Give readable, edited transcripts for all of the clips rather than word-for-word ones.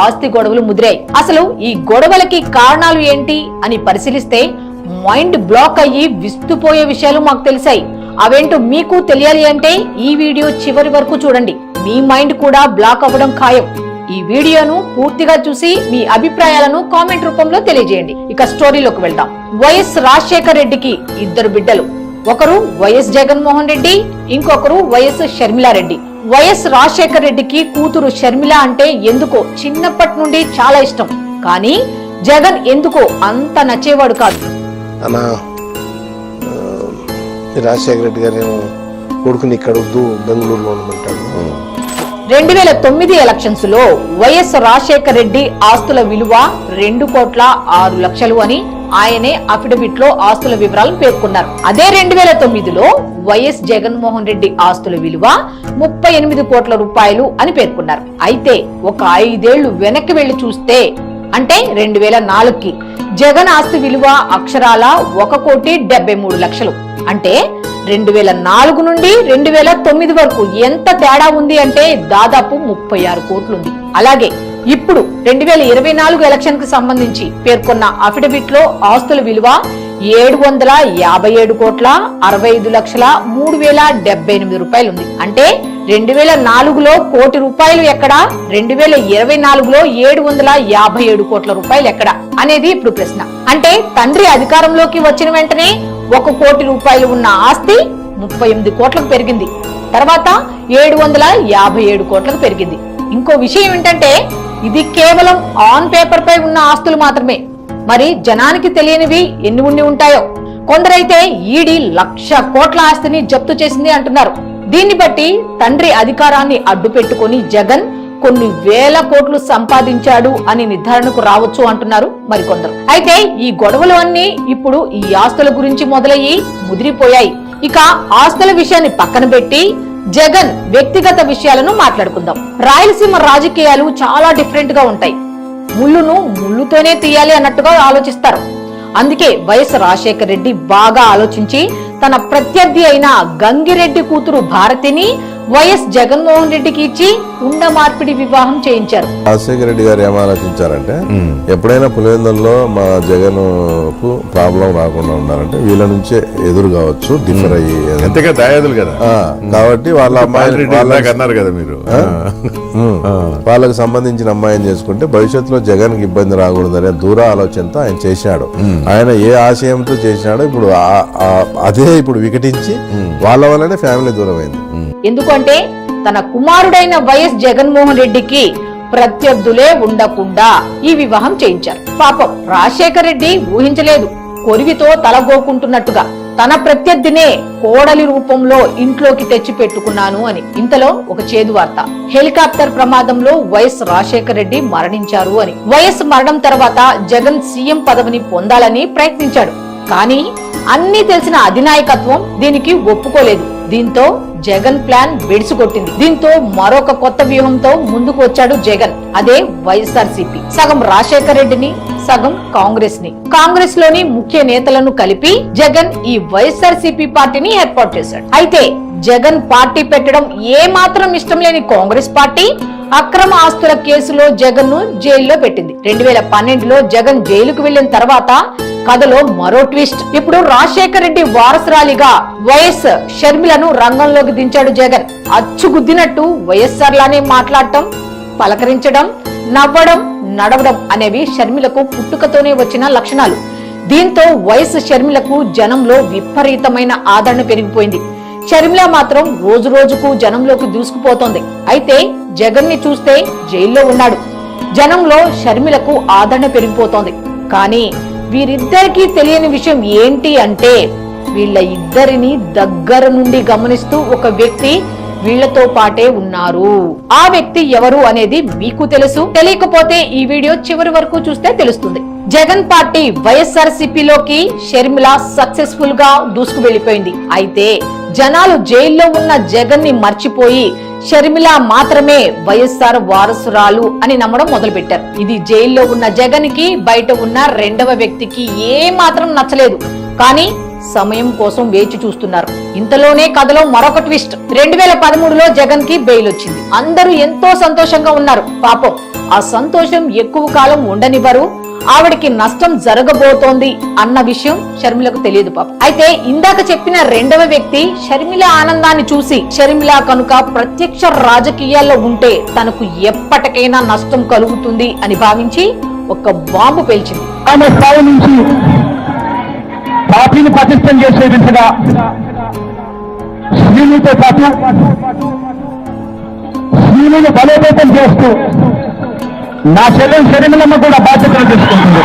ఆస్తి గొడవలు ముదిరాయి. అసలు ఈ గొడవలకి కారణాలు ఏంటి అని పరిశీలిస్తే మైండ్ బ్లాక్ అయ్యి విస్తుపోయే విషయాలు మాకు తెలిసాయి. అవేంటో మీకు తెలియాలి అంటే ఈ వీడియో చివరి వరకు చూడండి. మీ మైండ్ కూడా బ్లాక్ అవ్వడం ఖాయం. ఈ వీడియోను పూర్తిగా చూసి మీ అభిప్రాయాలను కామెంట్ రూపంలో తెలియజేయండి. ఇక స్టోరీలోకి వెళ్దాం. వైఎస్ రాజశేఖర్ రెడ్డికి ఇద్దరు బిడ్డలు. ఒకరు వైఎస్ జగన్మోహన్ రెడ్డి, ఇంకొకరు వైఎస్ షర్మిలారెడ్డి. వైఎస్ రాజశేఖర్ రెడ్డికి కూతురు షర్మిల అంటే ఎందుకో చిన్నప్పటి నుండి చాలా ఇష్టం. కానీ జగన్ ఎందుకో అంత నచ్చేవాడు కాదు. రాజశేఖర రెడ్డి గారు కొడుకుని ఇక్కడ వద్దు, బెంగళూరులో ఉండమంటాడు. 2009 ఎలక్షన్స్ లో వైఎస్ రాజశేఖర్ రెడ్డి ఆస్తుల విలువ 2,06,00,000 అని ఆయనే అఫిడవిట్ లో ఆస్తుల వివరాలు పేర్కొన్నారు. అదే 2009లో వైఎస్ జగన్మోహన్ రెడ్డి ఆస్తుల విలువ 38 కోట్ల రూపాయలు అని పేర్కొన్నారు. అయితే ఒక 5 ఏళ్లు వెనక్కి వెళ్లి చూస్తే అంటే 2004కి జగన్ ఆస్తి విలువ అక్షరాల 1,73,00,000. అంటే 2004 నుండి 2009 వరకు ఎంత తేడా ఉంది అంటే దాదాపు 36 కోట్లు ఉంది. అలాగే ఇప్పుడు 2024 ఎలక్షన్ కి సంబంధించి పేర్కొన్న అఫిడవిట్ లో ఆస్తుల విలువ 7,65,65,03,078 రూపాయలు ఉంది. అంటే 2004లో కోటి రూపాయలు ఎక్కడ, 2024లో 757 కోట్ల రూపాయలు ఎక్కడ అనేది ఇప్పుడు ప్రశ్న. అంటే తండ్రి అధికారంలోకి వచ్చిన వెంటనే 1 కోటి రూపాయలు ఉన్న ఆస్తి 38 కోట్లకు పెరిగింది. తర్వాత 757 కోట్లకు పెరిగింది. ఇంకో విషయం ఏంటంటే ఇది కేవలం ఆన్ పేపర్ పై ఉన్న ఆస్తులు మాత్రమే. మరి జనానికి తెలియనివి ఎన్ని ఉండి ఉంటాయో. కొందరైతే ఈడీ 1,00,000 కోట్ల ఆస్తిని జప్తు చేసింది అంటున్నారు. దీన్ని బట్టి తండ్రి అధికారాన్ని అడ్డు పెట్టుకుని జగన్ కొన్ని వేల కోట్లు సంపాదించాడు అని నిర్ధారణకు రావచ్చు అంటున్నారు మరికొందరు. అయితే ఈ గొడవలు అన్ని ఇప్పుడు ఈ ఆస్తుల గురించి మొదలయ్యి ముదిరిపోయాయి. ఇక ఆస్తుల విషయాన్ని పక్కన పెట్టి జగన్ వ్యక్తిగత విషయాలను మాట్లాడుకుందాం. రాయలసీమ రాజకీయాలు చాలా డిఫరెంట్ గా ఉంటాయి. ముళ్ళును ముళ్ళుతోనే తీయాలి అన్నట్టుగా ఆలోచిస్తారు. అందుకే వైఎస్ రాజశేఖర్ రెడ్డి బాగా ఆలోచించి తన ప్రత్యర్థి అయిన గంగిరెడ్డి కూతురు భారతిని వైఎస్ జగన్మోహన్ రెడ్డికి ఇచ్చి ఉండ మార్పిడి వివాహం చేయించారు. రాజశేఖర రెడ్డి గారు ఏం ఆలోచించారంటే ఎప్పుడైనా పులివెందుల్లో మా జగన్ కు ప్రాబ్లం రాకుండా ఉండాలంటే వీళ్ళ నుంచే ఎదురు కావచ్చు, డిఫర్ అయ్యి దాయాదులు కదా కాబట్టి వాళ్ళ అమ్మాయి అన్నారు కదా మీరు, వాళ్ళకి సంబంధించిన అమ్మాయిని చేసుకుంటే భవిష్యత్తులో జగన్ కి ఇబ్బంది రాకూడదనే దూర ఆలోచనతో ఆయన చేశాడు. ఆయన ఏ ఆశయంతో చేసినాడో ఇప్పుడు అదే ఇప్పుడు వికటించి వాళ్ళ వల్లనే ఫ్యామిలీ దూరం అయింది. ఎందుకంటే తన కుమారుడైన వైఎస్ జగన్మోహన్ రెడ్డికి ప్రత్యర్థులే ఉండకుండా ఈ వివాహం చేయించారు. పాపం రాజశేఖర్ రెడ్డి ఊహించలేదు. కొరివితో తలగోకుంటున్నట్టుగా తన ప్రత్యర్థినే కోడలి రూపంలో ఇంట్లోకి తెచ్చి పెట్టుకున్నాను అని. ఇంతలో ఒక చేదు వార్త, హెలికాప్టర్ ప్రమాదంలో వైఎస్ రాజశేఖర్ రెడ్డి మరణించారు అని. వైఎస్ మరణం తర్వాత జగన్ సీఎం పదవిని పొందాలని ప్రయత్నించాడు. కానీ అన్ని తెలిసిన అధినాయకత్వం దీనికి ఒప్పుకోలేదు. దీంతో జగన్ ప్లాన్ బెడిసికొట్టింది. దీంతో మరొక కొత్త వ్యూహంతో ముందుకు వచ్చాడు జగన్. అదే వైఎస్ఆర్సీపీ. సగం రాజశేఖర్ రెడ్డిని, సగం కాంగ్రెస్ ని, కాంగ్రెస్ లోని ముఖ్య నేతలను కలిపి జగన్ ఈ వైఎస్ఆర్సీపీ పార్టీని ఏర్పాటు చేశాడు. అయితే జగన్ పార్టీ పెట్టడం ఏ మాత్రం ఇష్టం లేని కాంగ్రెస్ పార్టీ అక్రమ ఆస్తుల కేసులో జగన్ ను జైల్లో పెట్టింది. 2012లో జగన్ జైలుకు వెళ్లిన తర్వాత కథలో మరో ట్విస్ట్. ఇప్పుడు రాజశేఖర్ రెడ్డి వారసురాలిగా వైఎస్ షర్మిలను రంగంలోకి దించాడు జగన్. అచ్చుగుద్దినట్టు వైఎస్ఆర్ లానే మాట్లాడటం, పలకరించడం, నవ్వడం, నడవడం అనేవి షర్మిలకు పుట్టుకతోనే వచ్చిన లక్షణాలు. దీంతో వైఎస్ షర్మిలకు జనంలో విపరీతమైన ఆదరణ పెరిగిపోయింది. షర్మిల మాత్రం రోజు రోజుకు జనంలోకి దూసుకుపోతోంది. అయితే జగన్ ని చూస్తే జైల్లో ఉన్నాడు. జనంలో షర్మిలకు ఆదరణ పెరిగిపోతోంది. కానీ వీరిద్దరికీ తెలియని విషయం ఏంటి అంటే వీళ్ళ ఇద్దరిని దగ్గర నుండి గమనిస్తూ ఒక వ్యక్తి వీళ్లతో పాటే ఉన్నారు. ఆ వ్యక్తి ఎవరు అనేది మీకు తెలుసు. తెలియకపోతే ఈ వీడియో చివరి వరకు చూస్తే తెలుస్తుంది. జగన్ పార్టీ వైఎస్ఆర్సీపీలోకి షర్మిల సక్సెస్ఫుల్ గా దూసుకు వెళ్లిపోయింది. అయితే జనాలు జైల్లో ఉన్న జగన్ ని మర్చిపోయి షర్మిల మాత్రమే వైఎస్ఆర్ వారసురాలు అని నమ్మడం మొదలు పెట్టారు. ఇది జైల్లో ఉన్న జగన్ కి బయట ఉన్న రెండవ వ్యక్తికి ఏ మాత్రం నచ్చలేదు. కానీ సమయం కోసం వేచి చూస్తున్నారు. ఇంతలోనే కథలో మరొక ట్విస్ట్. 2013లో జగన్ కి బెయిల్ వచ్చింది. అందరూ ఎంతో సంతోషంగా ఉన్నారు. పాపం ఆ సంతోషం ఎక్కువ కాలం ఉండనివ్వరు. ఆవిడికి నష్టం జరగబోతోంది అన్న విషయం షర్మిలకు తెలియదు పాపం. అయితే ఇందాక చెప్పిన రెండవ వ్యక్తి షర్మిల ఆనందాన్ని చూసి షర్మిల కనుక ప్రత్యక్ష రాజకీయాల్లో ఉంటే తనకు ఎప్పటికైనా నష్టం కలుగుతుంది అని భావించి ఒక బాంబు పేల్చింది. ఆమె స్థాయి నుంచి పార్టీని పటిష్టం చేసే దిశగా శ్రీనితో పాటు శ్రీనిని బలోపేతం చేస్తూ నా చెల్లెలు షర్మిలమ్మ కూడా బాధ్యతలు తీసుకుంటుంది.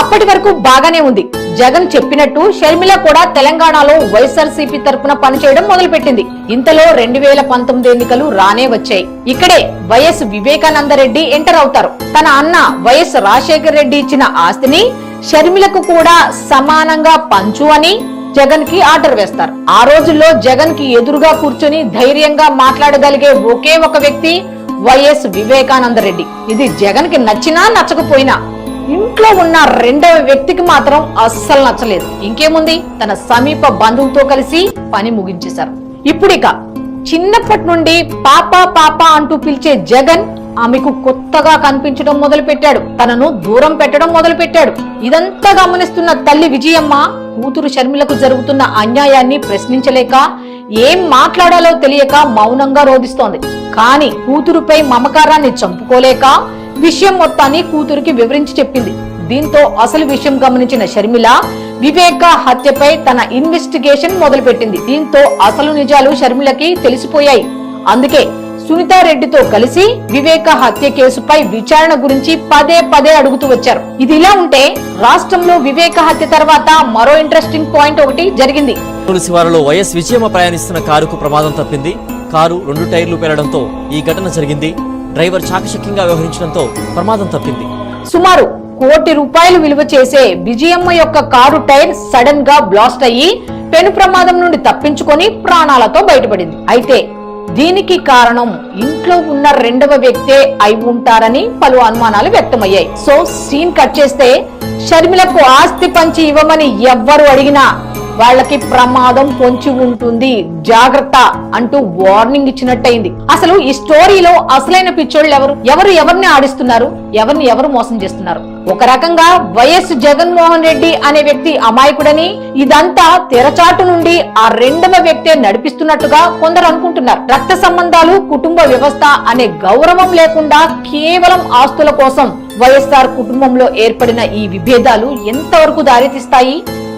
అప్పటి వరకు బాగానే ఉంది. జగన్ చెప్పినట్టు షర్మిల కూడా తెలంగాణలో వైఎస్ఆర్సీపీ తరపున పనిచేయడం మొదలుపెట్టింది. ఇంతలో 2019 ఎన్నికలు రానే వచ్చాయి. ఇక్కడే వైఎస్ వివేకానందరెడ్డి ఎంటర్ అవుతారు. తన అన్న వైఎస్ రాజశేఖర రెడ్డి ఇచ్చిన ఆస్తిని షర్మిలకు కూడా సమానంగా పంచు అని జగన్ కి ఆర్డర్ వేస్తారు. ఆ రోజుల్లో జగన్ కి ఎదురుగా కూర్చొని ధైర్యంగా మాట్లాడగలిగే ఒకే ఒక వ్యక్తి వైఎస్ వివేకానందరెడ్డి. ఇది జగన్ కి నచ్చినా నచ్చకపోయినా ఇంట్లో ఉన్న రెండవ వ్యక్తికి మాత్రం అస్సలు నచ్చలేదు. ఇంకేముంది, తన సమీప బంధువులతో కలిసి పని ముగించేశారు. ఇప్పుడిక చిన్నప్పటి నుండి పాపా పాపా అంటూ పిలిచే జగన్ ఆమెకు కొత్తగా కనిపించడం మొదలు పెట్టాడు. తనను దూరం పెట్టడం మొదలు పెట్టాడు. ఇదంతా గమనిస్తున్న తల్లి విజయమ్మ కూతురు షర్మిలకు జరుగుతున్న అన్యాయాన్ని ప్రశ్నించలేక ఏం మాట్లాడాలో తెలియక మౌనంగా రోధిస్తోంది. కానీ కూతురుపై మమకారాన్ని చంపుకోలేక విషయం మొత్తాన్ని కూతురికి వివరించి చెప్పింది. దీంతో అసలు విషయం గమనించిన షర్మిల వివేక హత్యపై తన ఇన్వెస్టిగేషన్ మొదలుపెట్టింది. దీంతో అసలు నిజాలు షర్మిలకి తెలిసిపోయాయి. అందుకే సునీతారెడ్డితో కలిసి వివేక హత్య కేసుపై విచారణ గురించి పదే పదే అడుగుతూ వచ్చారు. ఇది ఇలా ఉంటే రాష్ట్రంలో వివేక హత్య తర్వాత మరో ఇంట్రెస్టింగ్ పాయింట్ ఒకటి జరిగింది. శివారులో వైఎస్ విజయమ్మ ప్రయాణిస్తున్న కారుకు ప్రమాదం తప్పింది. కారు 2 టైర్లు పేలడంతో ఈ ఘటన జరిగింది. డ్రైవర్ చాకచక్యంగా వ్యవహరించడంతో ప్రమాదం తప్పింది. సుమారు ₹1 కోటి విలువ చేసే విజయమ్మ యొక్క కారు టైర్ సడన్ గా బ్లాస్ట్ అయ్యి పెను ప్రమాదం నుండి తప్పించుకొని ప్రాణాలతో బయటపడింది. అయితే దీనికి కారణం ఇంట్లో ఉన్న రెండవ వ్యక్తే అయి ఉంటారని పలు అనుమానాలు వ్యక్తమయ్యాయి. సో సీన్ కట్ చేస్తే షర్మిలకు ఆస్తి పంచి ఇవ్వమని ఎవ్వరు అడిగినా వాళ్ళకి ప్రమాదం పొంచి ఉంటుంది, జాగ్రత్త అంటూ వార్నింగ్ ఇచ్చినట్టయింది. అసలు ఈ స్టోరీలో అసలైన పిచ్చోళ్ళు ఎవరు ఎవరిని ఆడిస్తున్నారు, ఎవరు మోసం చేస్తున్నారు? ఒక రకంగా వైఎస్ జగన్మోహన్ రెడ్డి అనే వ్యక్తి అమాయకుడని, ఇదంతా తెరచాటు నుండి ఆ రెండవ వ్యక్తే నడిపిస్తున్నట్టుగా కొందరు అనుకుంటున్నారు. రక్త సంబంధాలు, కుటుంబ వ్యవస్థ అనే గౌరవం లేకుండా కేవలం ఆస్తుల కోసం వైఎస్ఆర్ కుటుంబంలో ఏర్పడిన ఈ విభేదాలు ఎంతవరకు దారితీస్తాయి?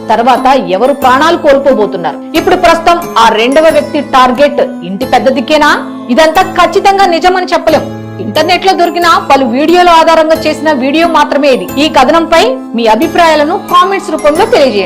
తర్వాత ఎవరు ప్రాణాలు కోల్పోబోతున్నారు? ఇప్పుడు ప్రస్తుతం ఆ రెండవ వ్యక్తి టార్గెట్ ఇంటి పెద్ద దిక్కేనా? ఇదంతా ఖచ్చితంగా నిజమని చెప్పలేం. ఇంటర్నెట్ లో దొరికిన పలు వీడియోల ఆధారంగా చేసిన వీడియో మాత్రమే ఇది. ఈ కథనంపై మీ అభిప్రాయాలను కామెంట్స్ రూపంలో తెలియజేయండి.